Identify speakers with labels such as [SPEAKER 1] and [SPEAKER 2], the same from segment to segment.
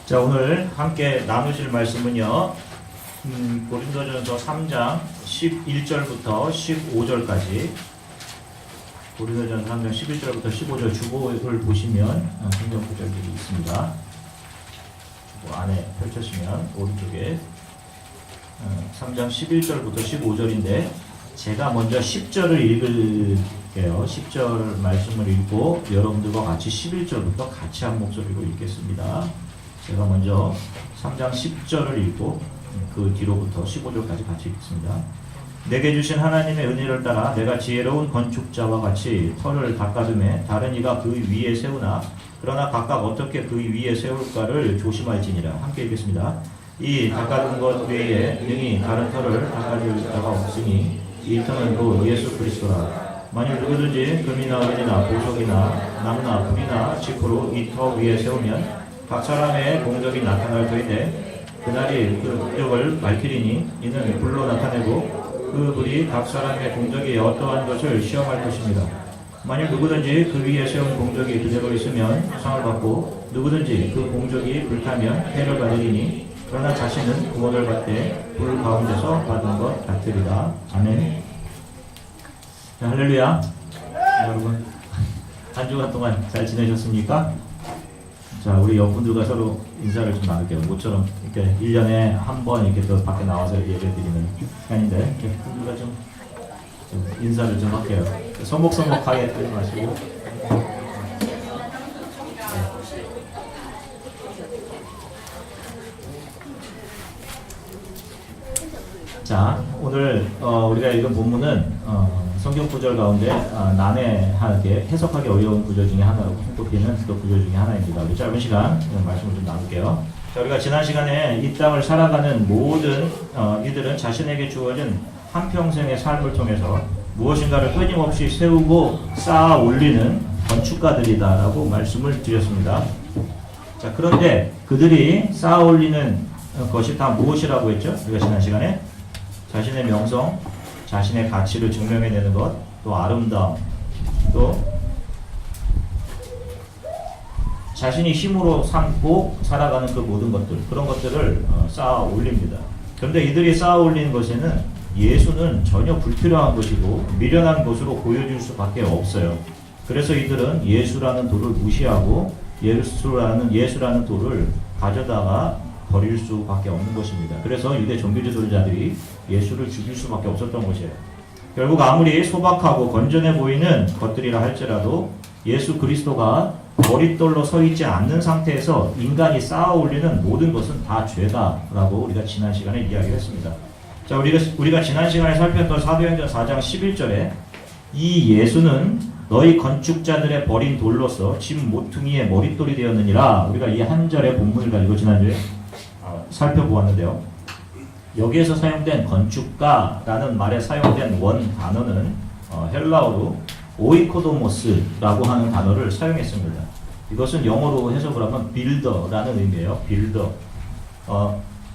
[SPEAKER 1] 자, 오늘 함께 나누실 말씀은요, 고린도전서 3장 11절부터 15절까지, 고린도전서 3장 11절부터 15절 주보를 보시면 성경 구절들이 있습니다. 주보 안에 펼쳐시면 오른쪽에 3장 11절부터 15절인데 제가 먼저 10절을 읽을게요. 10절 말씀을 읽고 여러분들과 같이 11절부터 같이 한 목소리로 읽겠습니다. 제가 먼저 3장 10절을 읽고 그 뒤로부터 15절까지 같이 읽습니다. 내게 주신 하나님의 은혜를 따라 내가 지혜로운 건축자와 같이 터를 닦아둠에 다른 이가 그 위에 세우나 그러나 각각 어떻게 그 위에 세울까를 조심할지니라. 함께 읽겠습니다. 이 닦아둔 것 외에 능히 다른 터를 닦아줄 자가 없으니 이 터는 곧 예수 그리스도라. 만일 누구든지 금이나 은이나 보석이나 나무나 불이나 짚으로 이 터 위에 세우면 각 사람의 공적이 나타날 터인데 그날이 그 공적을 밝히리니 이는 불로 나타내고 그 불이 각 사람의 공적이 어떠한 것을 시험할 것입니다. 만일 누구든지 그 위에 세운 공적이 그대로 있으면 상을 받고 누구든지 그 공적이 불타면 해를 받으리니 그러나 자신은 구원을 받되 불 가운데서 받은 것 같으리라. 아멘. 자, 할렐루야. 여러분 한 주간 동안 잘 지내셨습니까? 자, 우리 옆분들과 서로 인사를 좀 나눌게요. 모처럼 이렇게 1년에 한 번 이렇게 또 밖에 나와서 예배드리는 시간인데 이렇게 분들과 좀 인사를 좀 할게요. 서먹서먹하게 하지 마시고. 자, 오늘 우리가 읽은 본문은 성경 구절 가운데 난해하게 해석하기 어려운 구절 중에 하나로 손꼽히는 그 구절 중에 하나입니다. 우리 짧은 시간 말씀을 좀 나눌게요. 자, 우리가 지난 시간에 이 땅을 살아가는 모든 이들은 자신에게 주어진 한평생의 삶을 통해서 무엇인가를 끊임없이 세우고 쌓아 올리는 건축가들이다라고 말씀을 드렸습니다. 자, 그런데 그들이 쌓아 올리는 것이 다 무엇이라고 했죠? 우리가 지난 시간에 자신의 명성, 자신의 가치를 증명해내는 것, 또 아름다움, 또 자신이 힘으로 삼고 살아가는 그 모든 것들, 그런 것들을 쌓아 올립니다. 그런데 이들이 쌓아 올리는 것에는 예수는 전혀 불필요한 것이고 미련한 것으로 보여줄 수밖에 없어요. 그래서 이들은 예수라는 돌을 무시하고 예수라는 돌을 가져다가 버릴 수밖에 없는 것입니다. 그래서 유대 종교지도자들이 예수를 죽일 수밖에 없었던 것이에요. 결국 아무리 소박하고 건전해 보이는 것들이라 할지라도 예수 그리스도가 머릿돌로 서 있지 않는 상태에서 인간이 쌓아 올리는 모든 것은 다 죄다라고 우리가 지난 시간에 이야기를 했습니다. 자, 우리가 지난 시간에 살폈던 사도행전 4장 11절에 이 예수는 너희 건축자들의 버린 돌로서 집 모퉁이의 머릿돌이 되었느니라. 우리가 이 한 절의 본문을 가지고 지난주에 살펴보았는데요. 여기에서 사용된 건축가라는 말에 사용된 원 단어는 헬라어로 오이코도모스라고 하는 단어를 사용했습니다. 이것은 영어로 해석을 하면 빌더라는 의미예요. 빌더.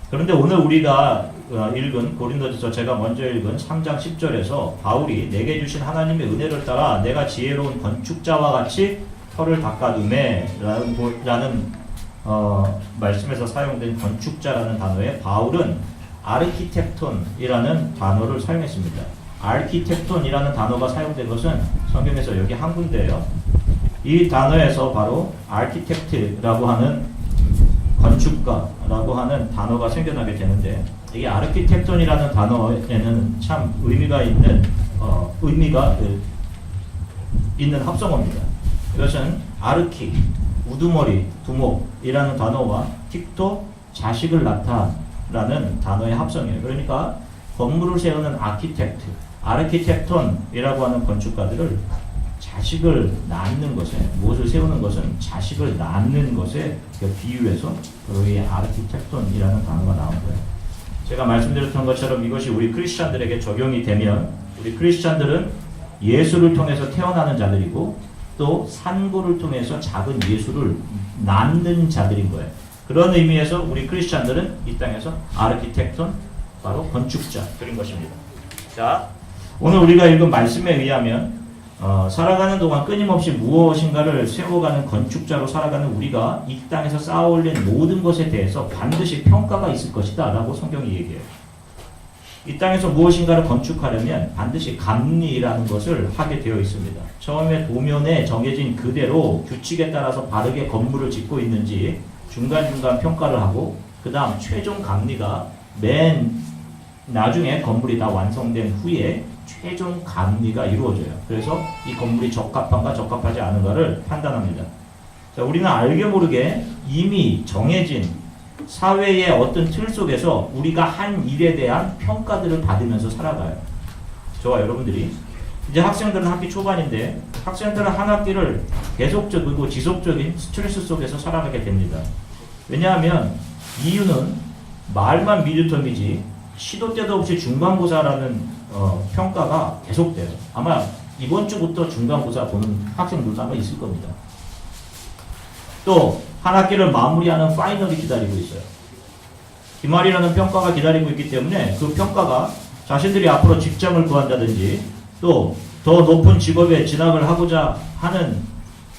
[SPEAKER 1] 그런데 오늘 우리가 읽은 고린도전서 제가 먼저 읽은 3장 10절에서 바울이 내게 주신 하나님의 은혜를 따라 내가 지혜로운 건축자와 같이 터를 닦아둠에 라는 말씀에서 사용된 건축자라는 단어에 바울은 아르키텍톤이라는 단어를 사용했습니다. 아르키텍톤이라는 단어가 사용된 것은 성경에서 여기 한 군데예요. 이 단어에서 바로 아르키텍트라고 하는 건축가라고 하는 단어가 생겨나게 되는데 이 아르키텍톤이라는 단어에는 참 의미가 있는 합성어입니다. 이것은 아르키 우두머리, 두목이라는 단어와 틱토, 자식을 낳다라는 단어의 합성이에요. 그러니까 건물을 세우는 아르키텍톤이라고 하는 건축가들을 자식을 낳는 것에, 무엇을 세우는 것은 자식을 낳는 것에 비유해서 바로 이 아르키텍톤이라는 단어가 나온 거예요. 제가 말씀드렸던 것처럼 이것이 우리 크리스찬들에게 적용이 되면 우리 크리스찬들은 예수를 통해서 태어나는 자들이고 또 산고를 통해서 작은 예수를 낳는 자들인 거예요. 그런 의미에서 우리 크리스찬들은 이 땅에서 아르키텍톤, 바로 건축자들인 것입니다. 자, 오늘 우리가 읽은 말씀에 의하면 살아가는 동안 끊임없이 무엇인가를 세워가는 건축자로 살아가는 우리가 이 땅에서 쌓아올린 모든 것에 대해서 반드시 평가가 있을 것이다 라고 성경이 얘기해요. 이 땅에서 무엇인가를 건축하려면 반드시 감리라는 것을 하게 되어 있습니다. 처음에 도면에 정해진 그대로 규칙에 따라서 바르게 건물을 짓고 있는지 중간중간 평가를 하고 그 다음 최종 감리가 맨 나중에 건물이 다 완성된 후에 최종 감리가 이루어져요. 그래서 이 건물이 적합한가 적합하지 않은가를 판단합니다. 자, 우리는 알게 모르게 이미 정해진 사회의 어떤 틀 속에서 우리가 한 일에 대한 평가들을 받으면서 살아가요. 저와 여러분들이 이제 학생들은 학기 초반인데 학생들은 한 학기를 계속적이고 지속적인 스트레스 속에서 살아가게 됩니다. 왜냐하면 이유는 말만 미드텀이지 시도 때도 없이 중간고사라는 평가가 계속돼요. 아마 이번 주부터 중간고사 보는 학생들도 아마 있을 겁니다. 또 한 학기를 마무리하는 파이널이 기다리고 있어요. 기말이라는 평가가 기다리고 있기 때문에 그 평가가 자신들이 앞으로 직장을 구한다든지 또 더 높은 직업에 진학을 하고자 하는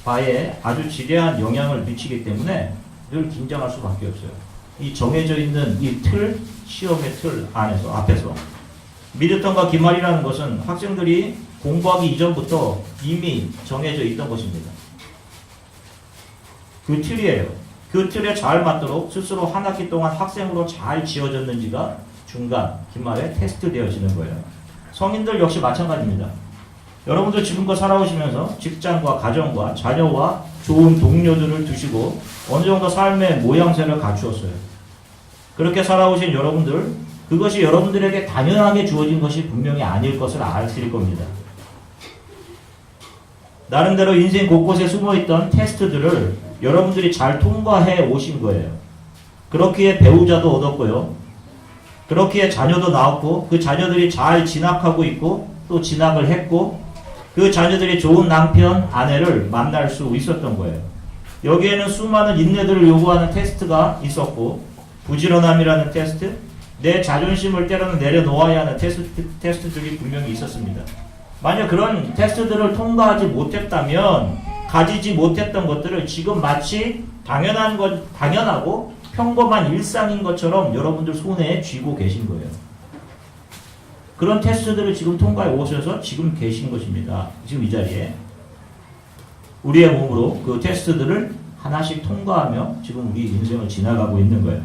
[SPEAKER 1] 바에 아주 지대한 영향을 미치기 때문에 늘 긴장할 수밖에 없어요. 이 정해져 있는 이 틀, 시험의 틀 안에서, 앞에서. 미드텀과 기말이라는 것은 학생들이 공부하기 이전부터 이미 정해져 있던 것입니다. 그 틀이에요. 그 틀에 잘 맞도록 스스로 한 학기 동안 학생으로 잘 지어졌는지가 중간, 기말에 테스트 되어지는 거예요. 성인들 역시 마찬가지입니다. 여러분들 지금껏 살아오시면서 직장과 가정과 자녀와 좋은 동료들을 두시고 어느 정도 삶의 모양새를 갖추었어요. 그렇게 살아오신 여러분들, 그것이 여러분들에게 당연하게 주어진 것이 분명히 아닐 것을 아실 겁니다. 나름대로 인생 곳곳에 숨어있던 테스트들을 여러분들이 잘 통과해 오신 거예요. 그렇기에 배우자도 얻었고요. 그렇기에 자녀도 낳았고 그 자녀들이 잘 진학하고 있고 또 진학을 했고 그 자녀들이 좋은 남편, 아내를 만날 수 있었던 거예요. 여기에는 수많은 인내들을 요구하는 테스트가 있었고 부지런함이라는 테스트, 내 자존심을 때로는 내려놓아야 하는 테스트들이 분명히 있었습니다. 만약 그런 테스트들을 통과하지 못했다면 가지지 못했던 것들을 지금 마치 당연하고 평범한 일상인 것처럼 여러분들 손에 쥐고 계신 거예요. 그런 테스트들을 지금 통과해 오셔서 지금 계신 것입니다. 지금 이 자리에. 우리의 몸으로 그 테스트들을 하나씩 통과하며 지금 우리 인생을 지나가고 있는 거예요.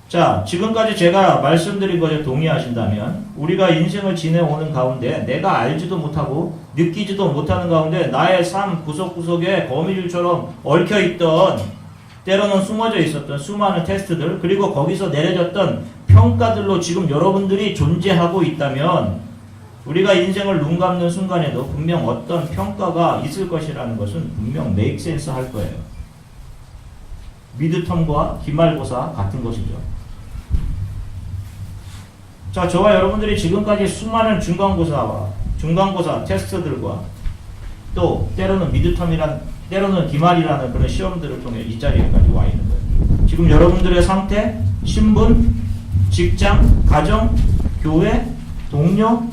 [SPEAKER 1] 자, 지금까지 제가 말씀드린 것에 동의하신다면 우리가 인생을 지내오는 가운데 내가 알지도 못하고 느끼지도 못하는 가운데 나의 삶 구석구석에 거미줄처럼 얽혀있던 때로는 숨어져 있었던 수많은 테스트들 그리고 거기서 내려졌던 평가들로 지금 여러분들이 존재하고 있다면 우리가 인생을 눈 감는 순간에도 분명 어떤 평가가 있을 것이라는 것은 분명 make sense 할 거예요. 미드텀과 기말고사 같은 것이죠. 자, 저와 여러분들이 지금까지 수많은 중간고사 테스트들과 또 때로는 때로는 기말이라는 그런 시험들을 통해 이 자리에까지 와 있는 거예요. 지금 여러분들의 상태, 신분, 직장, 가정, 교회, 동료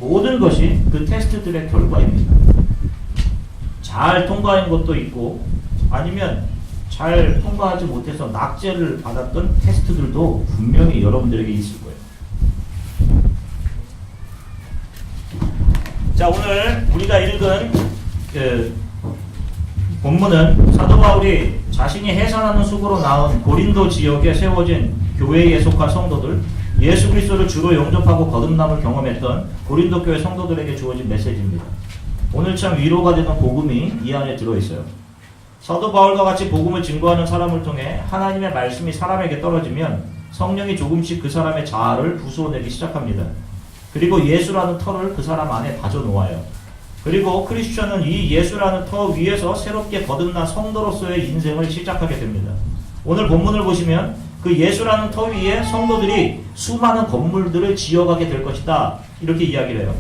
[SPEAKER 1] 모든 것이 그 테스트들의 결과입니다. 잘 통과한 것도 있고 아니면 잘 통과하지 못해서 낙제를 받았던 테스트들도 분명히 여러분들에게 있을 거예요. 자, 오늘 우리가 읽은 본문은 사도 바울이 자신이 해산하는 숲으로 나온 고린도 지역에 세워진 교회에 속한 성도들, 예수 그리스도를 주로 영접하고 거듭남을 경험했던 고린도 교회 성도들에게 주어진 메시지입니다. 오늘 참 위로가 되는 복음이 이 안에 들어있어요. 사도 바울과 같이 복음을 증거하는 사람을 통해 하나님의 말씀이 사람에게 떨어지면 성령이 조금씩 그 사람의 자아를 부수어내기 시작합니다. 그리고 예수라는 터를 그 사람 안에 다져놓아요. 그리고 크리스천은 이 예수라는 터 위에서 새롭게 거듭난 성도로서의 인생을 시작하게 됩니다. 오늘 본문을 보시면 그 예수라는 터 위에 성도들이 수많은 건물들을 지어가게 될 것이다. 이렇게 이야기를 해요.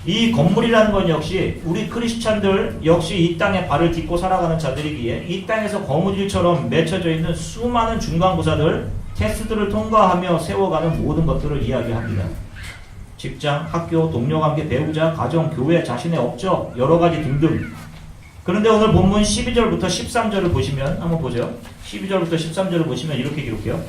[SPEAKER 1] 이 건물이라는 건 역시 우리 크리스찬들 역시 이 땅에 발을 딛고 살아가는 자들이기에 이 땅에서 거무줄처럼 맺혀져 있는 수많은 중간고사들, 테스트들을 통과하며 세워가는 모든 것들을 이야기합니다. 직장, 학교, 동료관계, 배우자, 가정, 교회, 자신의 업적, 여러 가지 등등. 그런데 오늘 본문 12절부터 13절을 보시면 한번 보세요. 12절부터 13절을 보시면 이렇게 기록해요.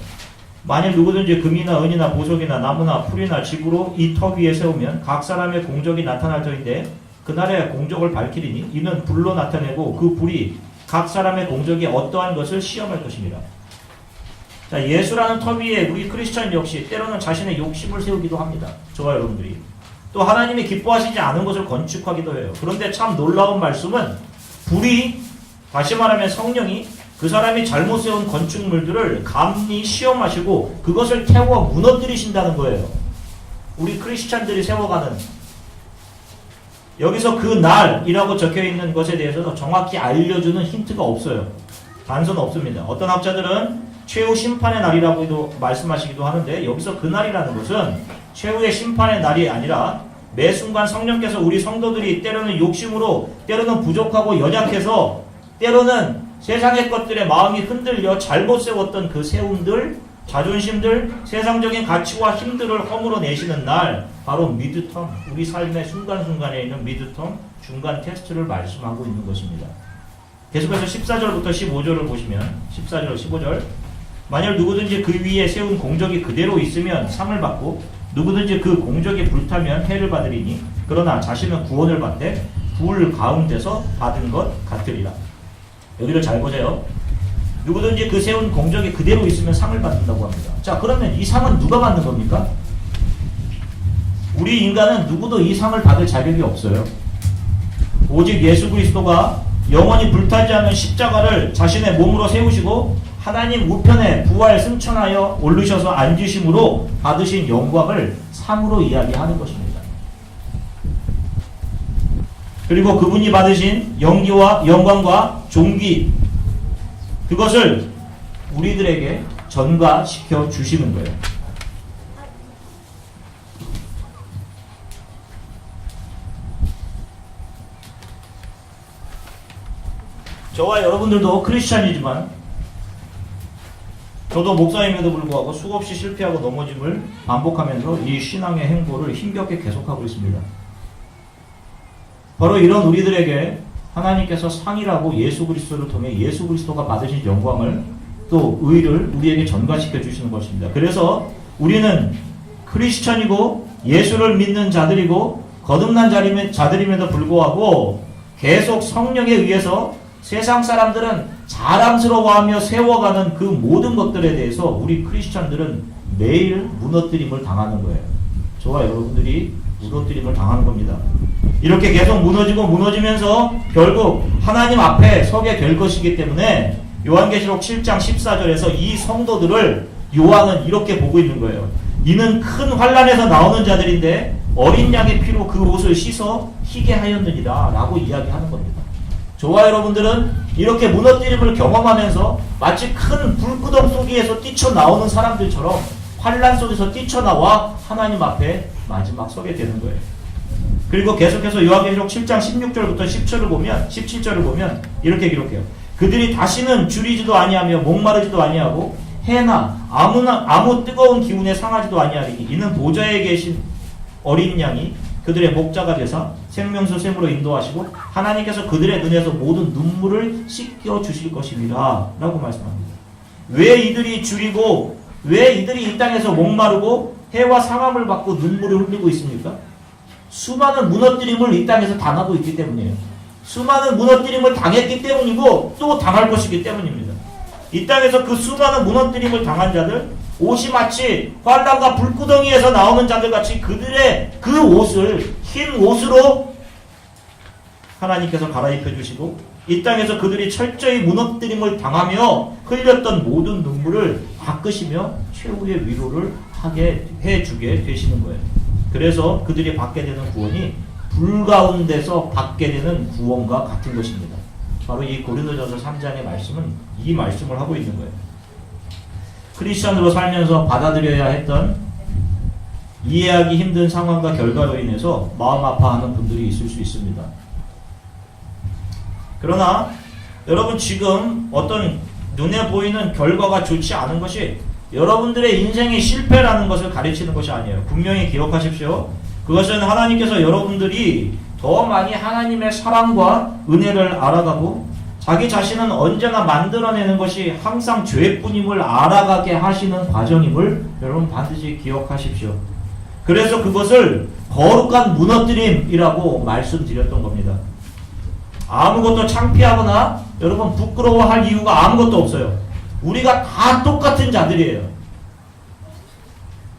[SPEAKER 1] 만일 누구든지 금이나 은이나 보석이나 나무나 풀이나 집으로 이 터 위에 세우면 각 사람의 공적이 나타날 터인데 그날의 공적을 밝히리니 이는 불로 나타내고 그 불이 각 사람의 공적이 어떠한 것을 시험할 것입니다. 자, 예수라는 터 위에 우리 크리스천 역시 때로는 자신의 욕심을 세우기도 합니다. 저와 여러분들이. 또 하나님이 기뻐하시지 않은 것을 건축하기도 해요. 그런데 참 놀라운 말씀은 불이, 다시 말하면 성령이 그 사람이 잘못 세운 건축물들을 감히 시험하시고 그것을 태워 무너뜨리신다는 거예요. 우리 크리스찬들이 세워가는. 여기서 그 날이라고 적혀있는 것에 대해서 정확히 알려주는 힌트가 없어요. 단서는 없습니다. 어떤 학자들은 최후 심판의 날이라고도 말씀하시기도 하는데 여기서 그 날이라는 것은 최후의 심판의 날이 아니라 매 순간 성령께서 우리 성도들이 때로는 욕심으로, 때로는 부족하고 연약해서, 때로는 세상의 것들에 마음이 흔들려 잘못 세웠던 그 세움들, 자존심들, 세상적인 가치와 힘들을 허물어내시는 날, 바로 미드텀, 우리 삶의 순간순간에 있는 미드텀, 중간 테스트를 말씀하고 있는 것입니다. 계속해서 14절부터 15절을 보시면 14절, 15절 만일 누구든지 그 위에 세운 공적이 그대로 있으면 상을 받고 누구든지 그 공적이 불타면 해를 받으리니 그러나 자신은 구원을 받되 불 가운데서 받은 것 같으리라. 여기를 잘 보세요. 누구든지 그 세운 공적이 그대로 있으면 상을 받는다고 합니다. 자, 그러면 이 상은 누가 받는 겁니까? 우리 인간은 누구도 이 상을 받을 자격이 없어요. 오직 예수 그리스도가 영원히 불타지 않은 십자가를 자신의 몸으로 세우시고 하나님 우편에 부활 승천하여 오르셔서 앉으심으로 받으신 영광을 상으로 이야기하는 것입니다. 그리고 그분이 받으신 영기와 영광과 존귀, 그것을 우리들에게 전가시켜 주시는 거예요. 저와 여러분들도 크리스찬이지만 저도 목사임에도 불구하고 수없이 실패하고 넘어짐을 반복하면서 이 신앙의 행보를 힘겹게 계속하고 있습니다. 바로 이런 우리들에게 하나님께서 상이라고 예수 그리스도를 통해 예수 그리스도가 받으신 영광을 또 의를 우리에게 전가시켜 주시는 것입니다. 그래서 우리는 크리스천이고 예수를 믿는 자들이고 거듭난 자들임에도 불구하고 계속 성령에 의해서 세상 사람들은 자랑스러워하며 세워가는 그 모든 것들에 대해서 우리 크리스천들은 매일 무너뜨림을 당하는 거예요. 저와 여러분들이 무너뜨림을 당하는 겁니다. 이렇게 계속 무너지고 무너지면서 결국 하나님 앞에 서게 될 것이기 때문에 요한계시록 7장 14절에서 이 성도들을 요한은 이렇게 보고 있는 거예요. 이는 큰 환난에서 나오는 자들인데 어린 양의 피로 그 옷을 씻어 희게 하였느니라 라고 이야기하는 겁니다. 저와 여러분들은 이렇게 무너뜨림을 경험하면서 마치 큰 불구덩 속에서 뛰쳐나오는 사람들처럼 환난 속에서 뛰쳐나와 하나님 앞에 마지막 서게 되는 거예요. 그리고 계속해서 요한계시록 7장 16절부터 17절을 보면 이렇게 기록해요. 그들이 다시는 줄이지도 아니하며 목마르지도 아니하고 해나 아무 뜨거운 기운에 상하지도 아니하리니 이는 보좌에 계신 어린 양이 그들의 목자가 되사 생명수 샘으로 인도하시고 하나님께서 그들의 눈에서 모든 눈물을 씻겨 주실 것입니다 라고 말씀합니다. 왜 이들이 줄이고 왜 이들이 이 땅에서 목마르고 해와 상함을 받고 눈물을 흘리고 있습니까? 수많은 무너뜨림을 이 땅에서 당하고 있기 때문이에요. 수많은 무너뜨림을 당했기 때문이고 또 당할 것이기 때문입니다. 이 땅에서 그 수많은 무너뜨림을 당한 자들, 옷이 마치 환난과 불구덩이에서 나오는 자들같이 그들의 그 옷을 흰 옷으로 하나님께서 갈아입혀 주시고 이 땅에서 그들이 철저히 무너뜨림을 당하며 흘렸던 모든 눈물을 닦으시며 최후의 위로를 하게 해주게 되시는 거예요. 그래서 그들이 받게 되는 구원이 불 가운데서 받게 되는 구원과 같은 것입니다. 바로 이 고린도전서 3장의 말씀은 이 말씀을 하고 있는 거예요. 크리스천으로 살면서 받아들여야 했던 이해하기 힘든 상황과 결과로 인해서 마음 아파하는 분들이 있을 수 있습니다. 그러나 여러분 지금 어떤 눈에 보이는 결과가 좋지 않은 것이 여러분들의 인생의 실패라는 것을 가르치는 것이 아니에요. 분명히 기억하십시오. 그것은 하나님께서 여러분들이 더 많이 하나님의 사랑과 은혜를 알아가고 자기 자신은 언제나 만들어내는 것이 항상 죄뿐임을 알아가게 하시는 과정임을 여러분 반드시 기억하십시오. 그래서 그것을 거룩한 무너뜨림이라고 말씀드렸던 겁니다. 아무것도 창피하거나 여러분 부끄러워할 이유가 아무것도 없어요. 우리가 다 똑같은 자들이에요.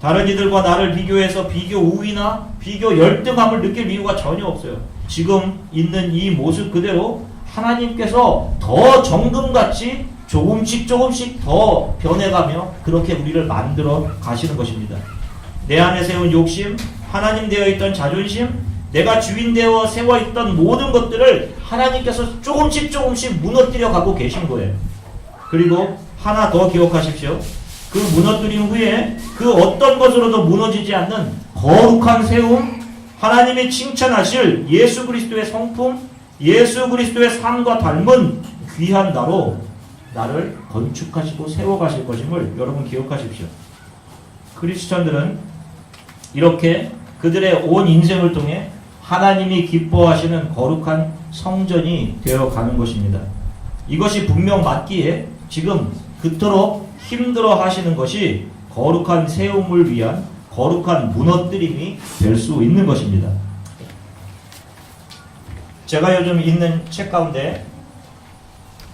[SPEAKER 1] 다른 이들과 나를 비교해서 비교 우위나 비교 열등함을 느낄 이유가 전혀 없어요. 지금 있는 이 모습 그대로 하나님께서 더 정금같이 조금씩 더 변해가며 그렇게 우리를 만들어 가시는 것입니다. 내 안에 세운 욕심, 하나님 되어 있던 자존심, 내가 주인 되어 세워 있던 모든 것들을 하나님께서 조금씩 무너뜨려 가고 계신 거예요. 그리고 하나 더 기억하십시오. 그 무너뜨림 후에 그 어떤 것으로도 무너지지 않는 거룩한 세움, 하나님이 칭찬하실 예수 그리스도의 성품, 예수 그리스도의 삶과 닮은 귀한 나로 나를 건축하시고 세워가실 것임을 여러분 기억하십시오. 크리스천들은 이렇게 그들의 온 인생을 통해 하나님이 기뻐하시는 거룩한 성전이 되어가는 것입니다. 이것이 분명 맞기에 지금 그토록 힘들어 하시는 것이 거룩한 세움을 위한 거룩한 무너뜨림이 될 수 있는 것입니다. 제가 요즘 읽는 책 가운데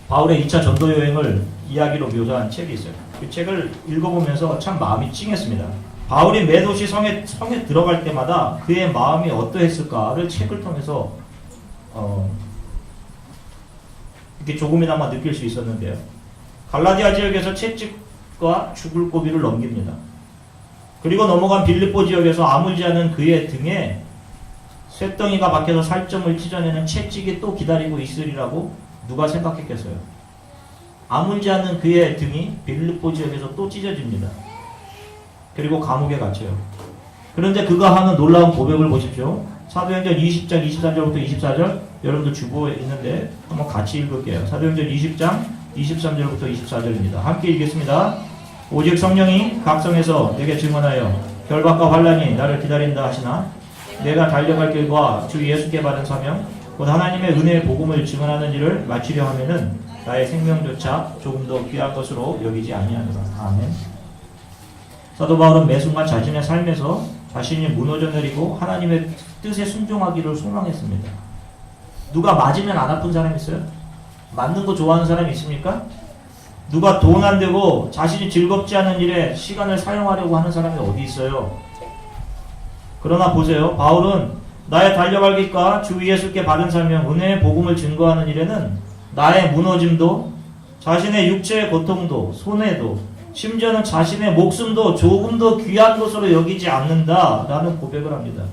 [SPEAKER 1] 바울의 2차 전도 여행을 이야기로 묘사한 책이 있어요. 그 책을 읽어보면서 참 마음이 찡했습니다. 바울이 매 도시 성에 들어갈 때마다 그의 마음이 어떠했을까를 책을 통해서 이렇게 조금이나마 느낄 수 있었는데요. 갈라디아 지역에서 채찍과 죽을 고비를 넘깁니다. 그리고 넘어간 빌립보 지역에서 아물지 않은 그의 등에 쇳덩이가 박혀서 살점을 찢어내는 채찍이 또 기다리고 있으리라고 누가 생각했겠어요? 아물지 않는 그의 등이 빌립보 지역에서 또 찢어집니다. 그리고 감옥에 갇혀요. 그런데 그가 하는 놀라운 고백을 보십시오. 사도행전 20장 23절부터 24절 여러분들 주보에 있는데 한번 같이 읽을게요. 사도행전 20장 23절부터 24절입니다. 함께 읽겠습니다. 오직 성령이 각 성에서 내게 증언하여 결박과 환난이 나를 기다린다 하시나 내가 달려갈 길과 주 예수께 받은 사명 곧 하나님의 은혜의 복음을 증언하는 일을 마치려 하면은 나의 생명조차 조금 더 귀한 것으로 여기지 아니하노라. 아멘. 사도 바울은 매 순간 자신의 삶에서 자신이 무너져 내리고 하나님의 뜻에 순종하기를 소망했습니다. 누가 맞으면 안 아픈 사람 있어요? 맞는 거 좋아하는 사람이 있습니까? 누가 돈 안 되고 자신이 즐겁지 않은 일에 시간을 사용하려고 하는 사람이 어디 있어요? 그러나 보세요. 바울은 나의 달려갈 길과 주 예수께 받은 사명, 은혜의 복음을 증거하는 일에는 나의 무너짐도, 자신의 육체의 고통도, 손해도, 심지어는 자신의 목숨도 조금 더 귀한 것으로 여기지 않는다라는 고백을 합니다.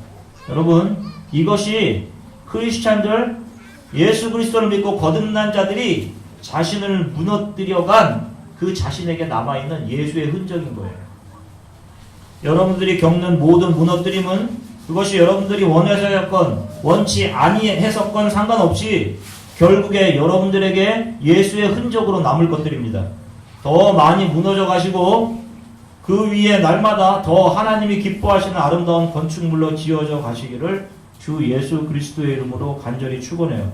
[SPEAKER 1] 여러분, 이것이 크리스찬들, 예수 그리스도를 믿고 거듭난 자들이 자신을 무너뜨려간 그 자신에게 남아있는 예수의 흔적인 거예요. 여러분들이 겪는 모든 무너뜨림은 그것이 여러분들이 원해서였건 원치 아니해서건 상관없이 결국에 여러분들에게 예수의 흔적으로 남을 것들입니다. 더 많이 무너져 가시고 그 위에 날마다 더 하나님이 기뻐하시는 아름다운 건축물로 지어져 가시기를 주 예수 그리스도의 이름으로 간절히 축원해요.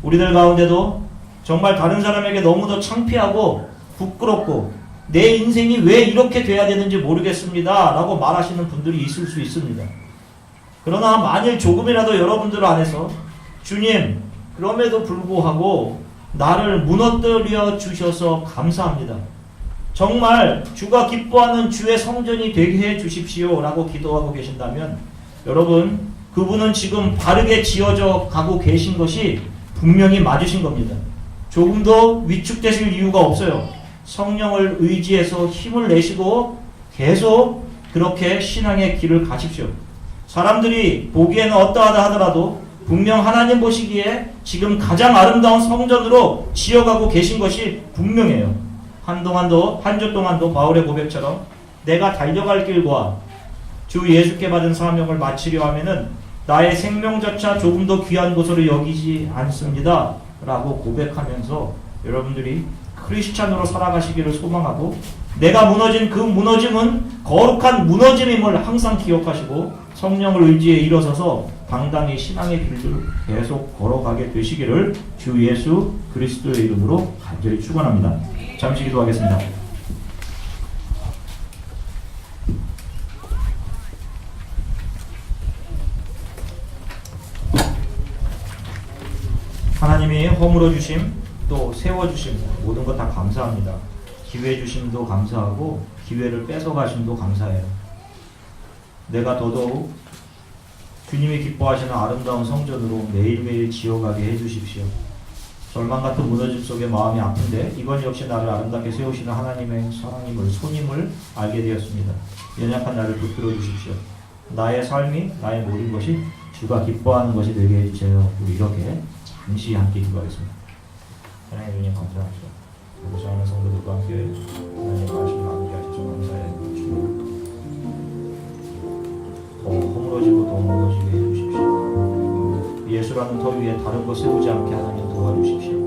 [SPEAKER 1] 우리들 가운데도 정말 다른 사람에게 너무도 창피하고 부끄럽고 내 인생이 왜 이렇게 돼야 되는지 모르겠습니다 라고 말하시는 분들이 있을 수 있습니다. 그러나 만일 조금이라도 여러분들 안에서 주님, 그럼에도 불구하고 나를 무너뜨려 주셔서 감사합니다. 정말 주가 기뻐하는 주의 성전이 되게 해 주십시오 라고 기도하고 계신다면 여러분, 그분은 지금 바르게 지어져 가고 계신 것이 분명히 맞으신 겁니다. 조금 더 위축되실 이유가 없어요. 성령을 의지해서 힘을 내시고 계속 그렇게 신앙의 길을 가십시오. 사람들이 보기에는 어떠하다 하더라도 분명 하나님 보시기에 지금 가장 아름다운 성전으로 지어가고 계신 것이 분명해요. 한 주 동안도 바울의 고백처럼 내가 달려갈 길과 주 예수께 받은 사명을 마치려 하면은 나의 생명조차 조금 더 귀한 것으로 여기지 않습니다 라고 고백하면서 여러분들이 크리스찬으로 살아가시기를 소망하고 내가 무너진 그 무너짐은 거룩한 무너짐임을 항상 기억하시고 성령을 의지에 일어서서 당당히 신앙의 길을 계속 걸어가게 되시기를 주 예수 그리스도의 이름으로 간절히 축원합니다. 잠시 기도하겠습니다. 하나님이 허물어 주심 또 세워 주심 모든 것 다 감사합니다. 기회 주심도 감사하고 기회를 뺏어 가심도 감사해요. 내가 더더욱 주님이 기뻐하시는 아름다운 성전으로 매일매일 지어가게 해주십시오. 절망 같은 무너짐 속에 마음이 아픈데 이번 역시 나를 아름답게 세우시는 하나님의 사랑임을 손님을 알게 되었습니다. 연약한 나를 붙들어 주십시오. 나의 삶이 나의 모든 것이 주가 기뻐하는 것이 되게 해주세요. 우리 이렇게 잠시 함께 기도하겠습니다. 하나님 주님 감사합니다. 그리고 사랑하는 성도들과 함께 하나님의 말씀을 나누게 하셔서 감사해요. 주님 더 허물어지고 더 무너지게 해주십시오. 예수라는 터 위에 다른 것 세우지 않게 하나님 도와주십시오.